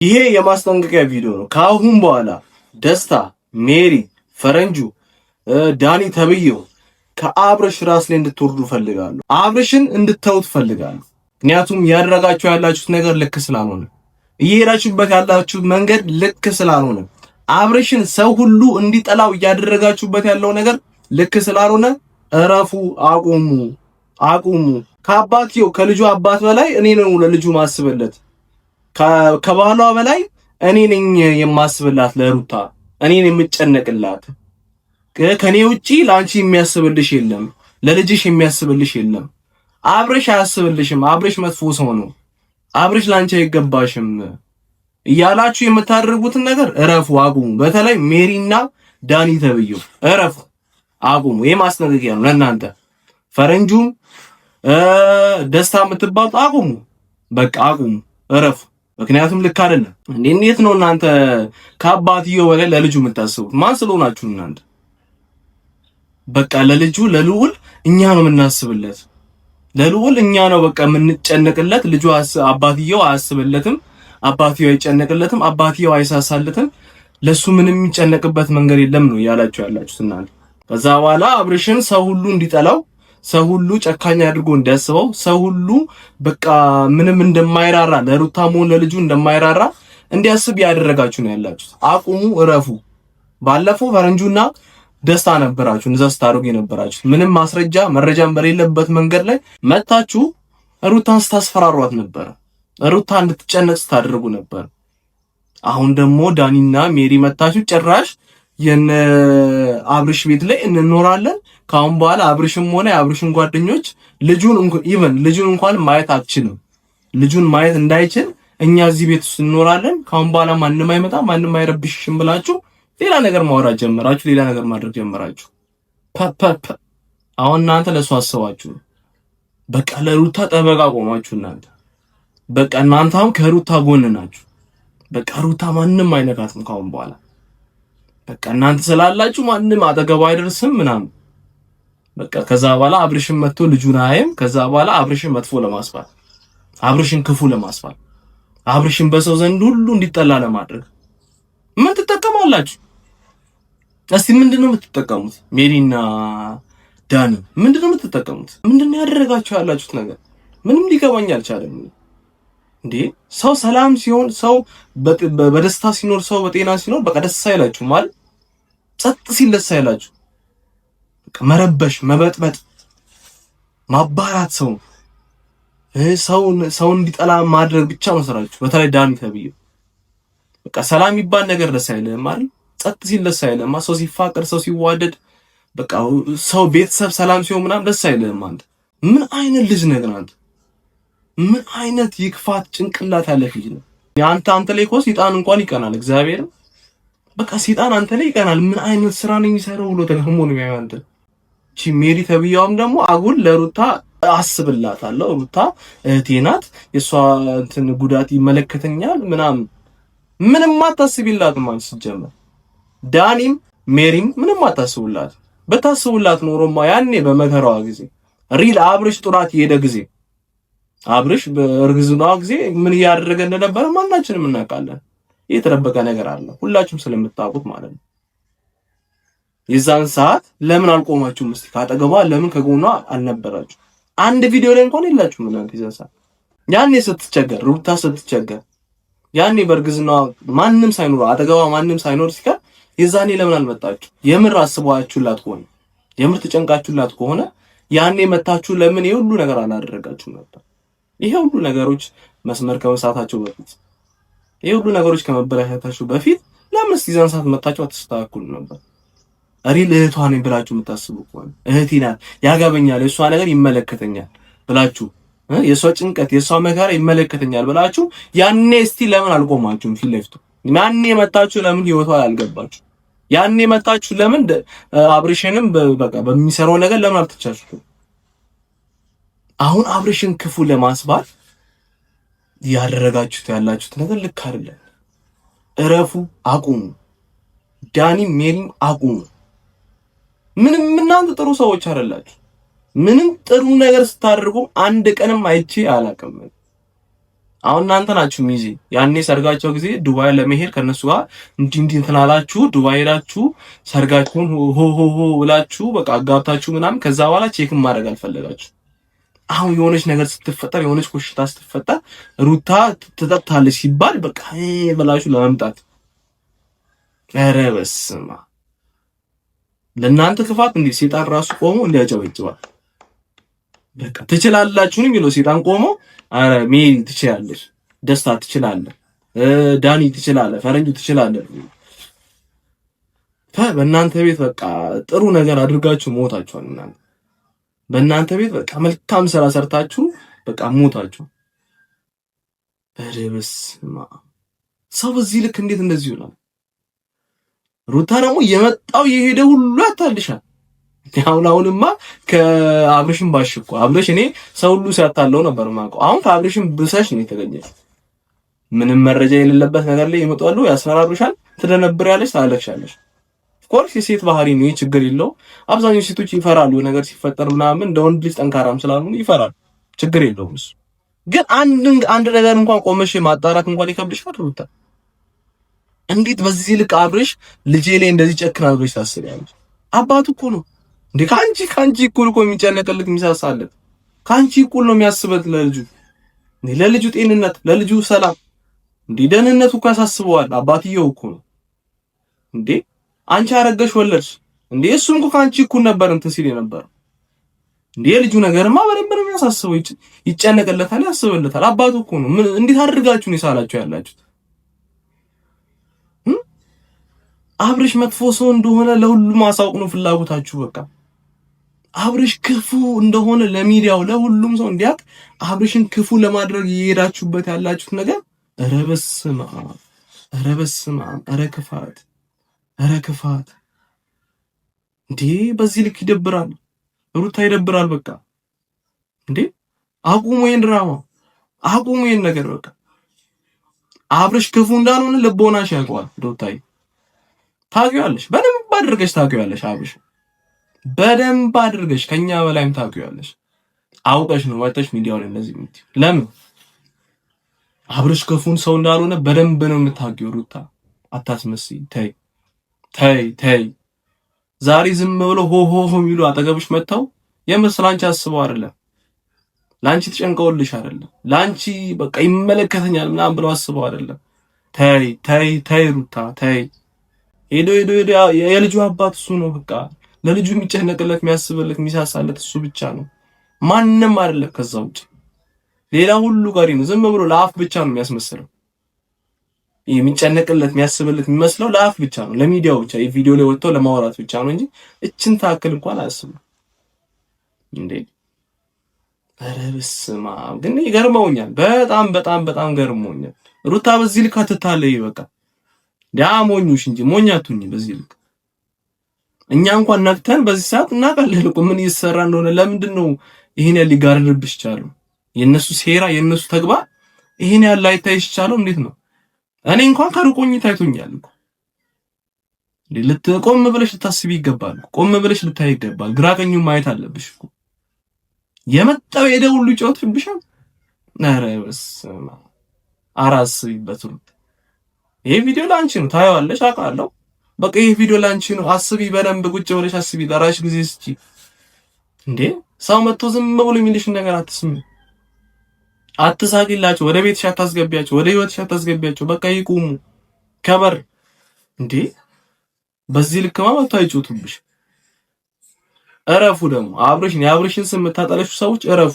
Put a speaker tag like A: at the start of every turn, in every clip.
A: ይሄ የማስጠንቀቂያ ቪዲዮ ነው። ከአሁን በኋላ ደስታ፣ ሜሪ፣ ፈረንጁ፣ ዳኒ ተብዬው ከአብርሽ ራስ ላይ እንድትወርዱ ፈልጋለሁ። አብርሽን እንድታዩት ፈልጋለሁ። ምክንያቱም ያደረጋችሁ ያላችሁት ነገር ልክ ስላልሆነ፣ እየሄዳችሁበት ያላችሁት መንገድ ልክ ስላልሆነ፣ አብርሽን ሰው ሁሉ እንዲጠላው እያደረጋችሁበት ያለው ነገር ልክ ስላልሆነ እረፉ፣ አቁሙ። ከአባትየው ከልጁ አባት በላይ እኔ ነው ለልጁ ማስብለት። ከባሏ በላይ እኔ ነኝ የማስብላት ለሩታ፣ እኔ ነኝ የምጨነቅላት። ከኔ ውጪ ላንቺ የሚያስብልሽ የለም፣ ለልጅሽ የሚያስብልሽ የለም። አብርሽ አያስብልሽም። አብርሽ መጥፎ ሰው ነው። አብርሽ ላንቺ አይገባሽም እያላችሁ የምታደርጉትን ነገር እረፉ፣ አቁሙ። በተለይ ሜሪና ዳኒ ተብዬው እረፉ፣ አቁሙ። ይሄ ማስጠንቀቂያ ነው ለእናንተ። ፈረንጁም ደስታ የምትባሉት አቁሙ፣ በቃ አቁሙ፣ እረፉ። ምክንያቱም ልክ አይደለም። እንዴት ነው እናንተ ከአባትየው በላይ ለልጁ የምታስቡት? ማን ስለሆናችሁ እናንተ? በቃ ለልጁ ለልዑል እኛ ነው የምናስብለት፣ ለልዑል እኛ ነው በቃ የምንጨነቅለት። ልጁ አባትየው አያስብለትም፣ አባትየው አይጨነቅለትም፣ አባትየው አይሳሳለትም። ለሱ ምንም የሚጨነቅበት መንገድ የለም ነው እያላችሁ ያላችሁት እናንተ። ከዛ በኋላ አብርሽን ሰው ሁሉ እንዲጠላው፣ ሰው ሁሉ ጨካኝ አድርጎ እንዲያስበው፣ ሰው ሁሉ በቃ ምንም እንደማይራራ ለሩታም ሆነ ለልጁ እንደማይራራ እንዲያስብ ያደረጋችሁ ነው ያላችሁት። አቁሙ፣ እረፉ። ባለፈው ፈረንጁና ደስታ ነበራችሁ እንደዛ ስታደርጉ የነበራችሁ። ምንም ማስረጃ መረጃም በሌለበት መንገድ ላይ መታችሁ ሩታን ስታስፈራሯት ነበር። ሩታ እንድትጨነቅ ስታደርጉ ነበር። አሁን ደግሞ ዳኒና ሜሪ መታችሁ ጭራሽ የነ አብርሽ ቤት ላይ እንኖራለን። ካሁን በኋላ አብርሽም ሆነ የአብርሽን ጓደኞች ልጁን እንኳን ማየት አትችልም። ልጁን ማየት እንዳይችል እኛ እዚህ ቤት ውስጥ እንኖራለን። ካሁን በኋላ ማንም አይመጣም፣ ማንም አይረብሽሽም ብላችሁ ሌላ ነገር ማውራት ጀመራችሁ፣ ሌላ ነገር ማድረግ ጀመራችሁ። አሁን እናንተ ለሱ አስባችሁ በቃ ለሩታ ጠበቃ ቆማችሁ እናንተ በቃ እናንተ አሁን ከሩታ ጎን ናችሁ። በቃ ሩታ ማንም አይነካትም ካሁን በኋላ በቃ እናንተ ስላላችሁ ማንም አጠገቡ አይደርስም ምናምን። በቃ ከዛ በኋላ አብርሽን መጥቶ ልጁን አይም። ከዛ በኋላ አብርሽን መጥፎ ለማስባል፣ አብርሽን ክፉ ለማስባል፣ አብርሽን በሰው ዘንድ ሁሉ እንዲጠላ ለማድረግ ምን ትጠቀማላችሁ? እስቲ ምንድነው የምትጠቀሙት? ሜሪና ዳኒ ምንድነው የምትጠቀሙት? ምንድነው ያደረጋችሁ ያላችሁት ነገር? ምንም ሊገባኝ አልቻለም። እንዴ ሰው ሰላም ሲሆን፣ ሰው በደስታ ሲኖር፣ ሰው በጤና ሲኖር በቃ ደስ አይላችሁ ማለት ጸጥ ሲል ደስ አይላችሁ። በቃ መረበሽ፣ መበጥበጥ፣ ማባራት፣ ሰው እንዲጠላ ማድረግ ብቻ ነው ስራችሁ። በተለይ ዳኒ ተብዬው በቃ ሰላም የሚባል ነገር ደስ አይልም ማለት ጸጥ ሲል ደስ አይልም። ሰው ሲፋቀር፣ ሰው ሲዋደድ፣ በቃ ሰው ቤተሰብ ሰላም ሲሆን ምናምን ደስ አይልም። አንተ ምን አይነት ልጅ ነህ አንተ? ምን አይነት ይክፋት ጭንቅላት ያለ ልጅ ነው? አንተ ላይ እኮ ሰይጣን እንኳን ይቀናል። እግዚአብሔር በቃ ሰይጣን አንተ ላይ ይቀናል። ምን አይነት ስራ ነው የሚሰራው ብሎ ተገርሞ ነው የሚያየው አንተ። እቺ ሜሪ ተብያውም ደግሞ አጉል ለሩታ አስብላታለሁ፣ ሩታ እህቴ ናት፣ የሷ እንትን ጉዳት ይመለከተኛል ምናምን ምንም አታስቢላት ማለት ሲጀመር ዳኒም ሜሪም ምንም አታስቡላት። በታስቡላት ኖሮማ ያኔ በመከራዋ ጊዜ ሪል አብርሽ ጥራት የሄደ ጊዜ አብርሽ በእርግዝናዋ ጊዜ ምን እያደረገ እንደነበረ ማናችንም እናውቃለን። የተደበቀ ነገር አለ ሁላችሁም ስለምታውቁት ማለት ነው። የዛን ሰዓት ለምን አልቆማችሁም? እስቲ ካጠገቧ ለምን ከጎኗ አልነበራችሁ? አንድ ቪዲዮ ላይ እንኳን የላችሁም እናንተ። የዛን ሰዓት ያኔ ስትቸገር ሩታ ስትቸገር ያኔ በእርግዝናዋ ማንም ሳይኖር አጠገቧ ማንም ሳይኖር ሲቀር የዛኔ ለምን አልመጣችሁ? የምር አስባችሁላት ከሆነ የምር ተጨንቃችሁላት ከሆነ ያኔ መታችሁ ለምን ይሄ ሁሉ ነገር አላደረጋችሁም ነበር? ይሄ ሁሉ ነገሮች መስመር ከመሳታቸው በፊት ይሄ ሁሉ ነገሮች ከመበላሸታቸው በፊት ለምን እስቲ ዛን ሰዓት መታችሁ አትስተካክሉ ነበር? ሪል እህቷ ነኝ ብላችሁ የምታስቡ ከሆነ እህቴ ናት፣ ያጋበኛል፣ የሷ ነገር ይመለከተኛል ብላችሁ የሷ ጭንቀት የሷ መከራ ይመለከተኛል ብላችሁ ያኔ እስቲ ለምን አልቆማችሁም ፊት ለፊቱ? ያኔ መታችሁ ለምን ህይወቷ አልገባችሁ? ያኔ መታችሁ ለምን አብርሽንም በቃ በሚሰራው ነገር ለምን አልተቻችሁ? አሁን አብርሽን ክፉ ለማስባል ያደረጋችሁት ያላችሁት ነገር ልክ አይደለም። እረፉ፣ አቁሙ። ዳኒ ሜሪም አቁሙ። ምንም እናንተ ጥሩ ሰዎች አይደላችሁ። ምንም ጥሩ ነገር ስታደርጉ አንድ ቀንም አይቼ አላውቅም። አሁን እናንተ ናችሁ ሚዜ። ያኔ ሰርጋቸው ጊዜ ዱባይ ለመሄድ ከነሱ ጋር እንዲህ እንትን አላችሁ። ዱባይ ሄዳችሁ ሰርጋችሁን ሆ ሆ ሆ ብላችሁ በቃ አጋብታችሁ ምናምን ከዛ በኋላ ቼክም ማድረግ አልፈለጋችሁ። አሁን የሆነች ነገር ስትፈጠር የሆነች ኮሽታ ስትፈጠር ሩታ ትጠጣለች ሲባል በቃ ብላችሁ ለመምጣት ኧረ በስመ አብ። ለእናንተ ክፋት እንዴ ሴጣን ራሱ ቆሞ እንዲያጨበጭባል። በቃ ትችላላችሁ ነው የሚለው ሴጣን ቆሞ። አረ ሜሪ ትችላለች፣ ደስታ ትችላለህ፣ ዳኒ ትችላለህ፣ ፈረንጁ ትችላለህ። በእናንተ ቤት በቃ ጥሩ ነገር አድርጋችሁ ሞታችኋል። እናንተ በእናንተ ቤት በቃ መልካም ስራ ሰርታችሁ በቃ ሞታችሁ። ኧረ በስመ አብ። ሰው በዚህ ልክ እንዴት እንደዚህ ይሆናል? ሩታ ደግሞ የመጣው የሄደ ሁሉ ያታልሻል። አሁንማ ከአብርሽም ባሽ እኮ አብርሽ እኔ ሰው ሁሉ ሲያታለው ነበር ማውቀው። አሁን ከአብርሽም ብሰሽ ነው የተገኘሽ። ምንም መረጃ የሌለበት ነገር ላይ ይመጣሉ፣ ያስፈራሩሻል፣ ትደነብሪያለሽ፣ ታለቅሻለሽ። ኦፍኮርስ የሴት ባህሪ ነው፣ ችግር የለው። አብዛኞቹ ሴቶች ይፈራሉ ነገር ሲፈጠር ምናምን፣ እንደ ወንድ ልጅ ጠንካራም ስላልሆኑ ይፈራሉ። ችግር የለውም እሱ። ግን አንድ ነገር እንኳን ቆመሽ ማጣራት እንኳን ይከብድሻል ሩታ። እንዴት በዚህ ልክ አብርሽ ልጄ ላይ እንደዚህ ጨክናል ብለሽ ታስቢያለሽ? አባቱ እኮ ነው እንዴ! ካንቺ እኩል እኮ የሚጨነቅልት የሚሳሳለት ካንቺ እኩል ነው የሚያስበት ለልጁ ለልጁ ጤንነት ለልጁ ሰላም እንዴ ደህንነቱ እኮ ያሳስበዋል። አባትየው እኮ ነው እንዴ! አንቺ አረገሽ ወለድሽ እንዴ? እሱም እኮ ካንቺ እኩል ነበር እንትን ሲል ነበር እንዴ! የልጁ ነገርማ በደንብ ነው የሚያሳስበው። ይጨነቅለታል፣ ያስብለታል። አባቱ እኮ ነው። ምን እንዴት አድርጋችሁ ነው ይሳላችሁ ያላችሁት? አብርሽ መጥፎ ሰው እንደሆነ ለሁሉም ማሳወቅ ነው ፍላጎታችሁ። በቃ አብርሽ ክፉ እንደሆነ ለሚዲያው ለሁሉም ሰው እንዲያውቅ አብርሽን ክፉ ለማድረግ እየሄዳችሁበት ያላችሁት ነገር ኧረ በስመ አብ፣ ኧረ በስመ አብ፣ ኧረ ክፋት፣ ኧረ ክፋት እንዴ! በዚህ ልክ ይደብራል። ሩታ ይደብራል። በቃ እንዴ አቁሙ፣ ይሄን ድራማ አቁሙ፣ ይሄን ነገር በቃ አብርሽ ክፉ እንዳልሆነ ልቦናሽ ያውቀዋል። ሩታዬ ታውቂዋለሽ፣ በደንብ አድርገሽ ታውቂዋለሽ። አብርሽ በደንብ አድርገሽ ከኛ በላይም ታውቂዋለሽ። አውቀሽ ነው ወጥተሽ ሚዲያው ላይ እንደዚህ የምትይው። ለምን አብርሽ ክፉን ሰው እንዳልሆነ በደንብ ነው የምታውቂው። ሩታ አታስመስይ። ተይ ተይ ተይ። ዛሬ ዝም ብሎ ሆ ሆ ሆ የሚሉ አጠገብሽ መጥተው የመስላንቺ አስበው አይደለም፣ ላንቺ ተጨንቀውልሽ አይደለም፣ ላንቺ በቃ ይመለከተኛል ምናምን ብለው አስበው አይደለም። ተይ ተይ ተይ ሩታ ተይ። ሄዶ የልጁ አባት እሱ ነው። በቃ ለልጁ የሚጨነቅለት የሚያስብለት የሚሳሳለት እሱ ብቻ ነው፣ ማንም አይደለም። ከዛ ውጭ ሌላ ሁሉ ቀሪ ነው። ዝም ብሎ ለአፍ ብቻ ነው የሚያስመስለው። የሚጨነቅለት የሚያስብለት የሚመስለው ለአፍ ብቻ ነው፣ ለሚዲያው ብቻ የቪዲዮ ላይ ወጥቶ ለማውራት ብቻ ነው እንጂ እችን ታክል እንኳን አያስብም እንዴ! ኧረ በስመ አብ። ግን ይገርመውኛል፣ በጣም በጣም በጣም ገርመውኛል። ሩታ በዚህ ልክ አትታለይ። በቃ ሞኙሽ እንጂ ሞኝ አትሁኝ በዚህ ልክ። እኛ እንኳን ነቅተን በዚህ ሰዓት እናውቃለን እኮ ምን እየተሰራ እንደሆነ። ለምንድን ነው ይሄን ያህል ሊጋርድብሽ ቻለው? የነሱ ሴራ የነሱ ተግባር ይሄን ያህል ላይታይሽ ቻለው? እንዴት ነው? እኔ እንኳን ከሩቆኝ ታይቶኛል እኮ። ቆም ብለሽ ልታስቢ ይገባል። ቆም ብለሽ ልታይ ይገባል። ግራ ቀኙን ማየት አለብሽ እኮ። የመጣው ሄደ ሁሉ ይጫወትብሻል። ኧረ በስመ አብ። አራስቢበት ነው። ይሄ ቪዲዮ ላንቺ ነው፣ ታየዋለሽ፣ አውቃለሁ። በቃ ይሄ ቪዲዮ ላንቺ ነው። አስቢ፣ በደንብ ቁጭ ብለሽ አስቢ። ለራስሽ ጊዜ ስጪ። እንዴ ሰው መጥቶ ዝም ብሎ የሚልሽን ነገር አትስሚ። አትሳቂላቸው፣ ወደ ቤትሽ አታስገቢያቸው፣ ወደ ህይወትሽ አታስገቢያቸው። በቃ ይቁሙ ከበር። እንዴ በዚህ ልክማ መጥቶ አይጮቱብሽ። እረፉ። ደግሞ የአብርሽን ስም የምታጠለሹ ሰዎች እረፉ፣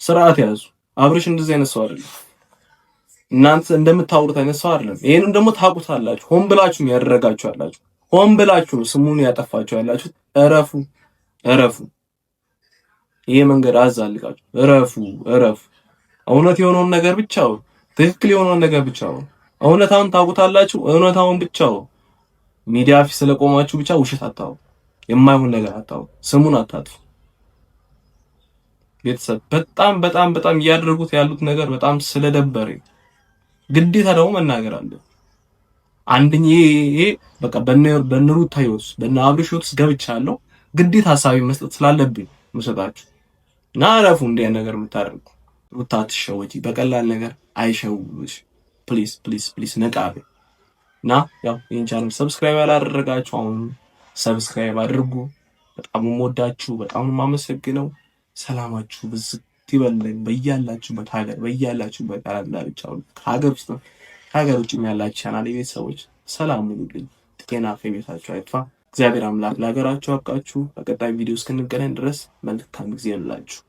A: ስርዓት ያዙ። አብርሽ እንደዚህ አይነት ሰው አይደለም። እናንተ እንደምታወሩት አይነት ሰው አይደለም። ይሄንን ደግሞ ታውቁታላችሁ። ሆን ብላችሁ ያደረጋችሁ አላችሁ። ሆን ብላችሁ ስሙን ያጠፋችሁ ያላችሁ። እረፉ፣ እረፉ። ይሄ መንገድ አዛልቃችሁ እረፉ፣ እረፉ። እውነት የሆነውን ነገር ብቻው፣ ትክክል የሆነውን ነገር ብቻው፣ እውነታውን ታውቁታላችሁ። እውነታውን ብቻው ሚዲያ ፊት ስለቆማችሁ ብቻ ውሸት አታው፣ የማይሆን ነገር አታው፣ ስሙን አታጥፉ። ቤተሰብ በጣም በጣም በጣም እያደረጉት ያሉት ነገር በጣም ስለደበረኝ ግዴታ ደግሞ መናገር አለ። አንደኛ ይሄ በቃ በነሩታ ህይወት በነ አብርሽ ህይወት ገብቻለሁ። ግዴታ ሀሳቤ መስጠት ስላለብኝ መስጠታችሁ እና አረፉ። እንደ ነገር የምታደርጉ ሩታ አትሸወጂ በቀላል ነገር። አይሸውሽ። ፕሊዝ ፕሊዝ ፕሊዝ ነቃቤ እና ያው ይህን ቻናል ሰብስክራይብ ያላደረጋችሁ አሁን ሰብስክራይብ አድርጉ። በጣም የምወዳችሁ በጣም የማመሰግነው። ሰላማችሁ ብዝት ይበልልኝ በያላችሁበት ሀገር በያላችሁበት ዓለም ዳርቻ ሁሉ ከሀገር ውስጥ ከሀገር ውጭ ያላችሁ ቻናል ቤተሰቦች ሰላም ሁኑልኝ። ጤና ቤታችሁ አይጥፋ። እግዚአብሔር አምላክ ለሀገራችሁ አብቃችሁ። በቀጣይ ቪዲዮ እስክንገናኝ ድረስ መልካም ጊዜ ይሁንላችሁ።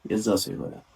A: የዛ ሰው ይበላል።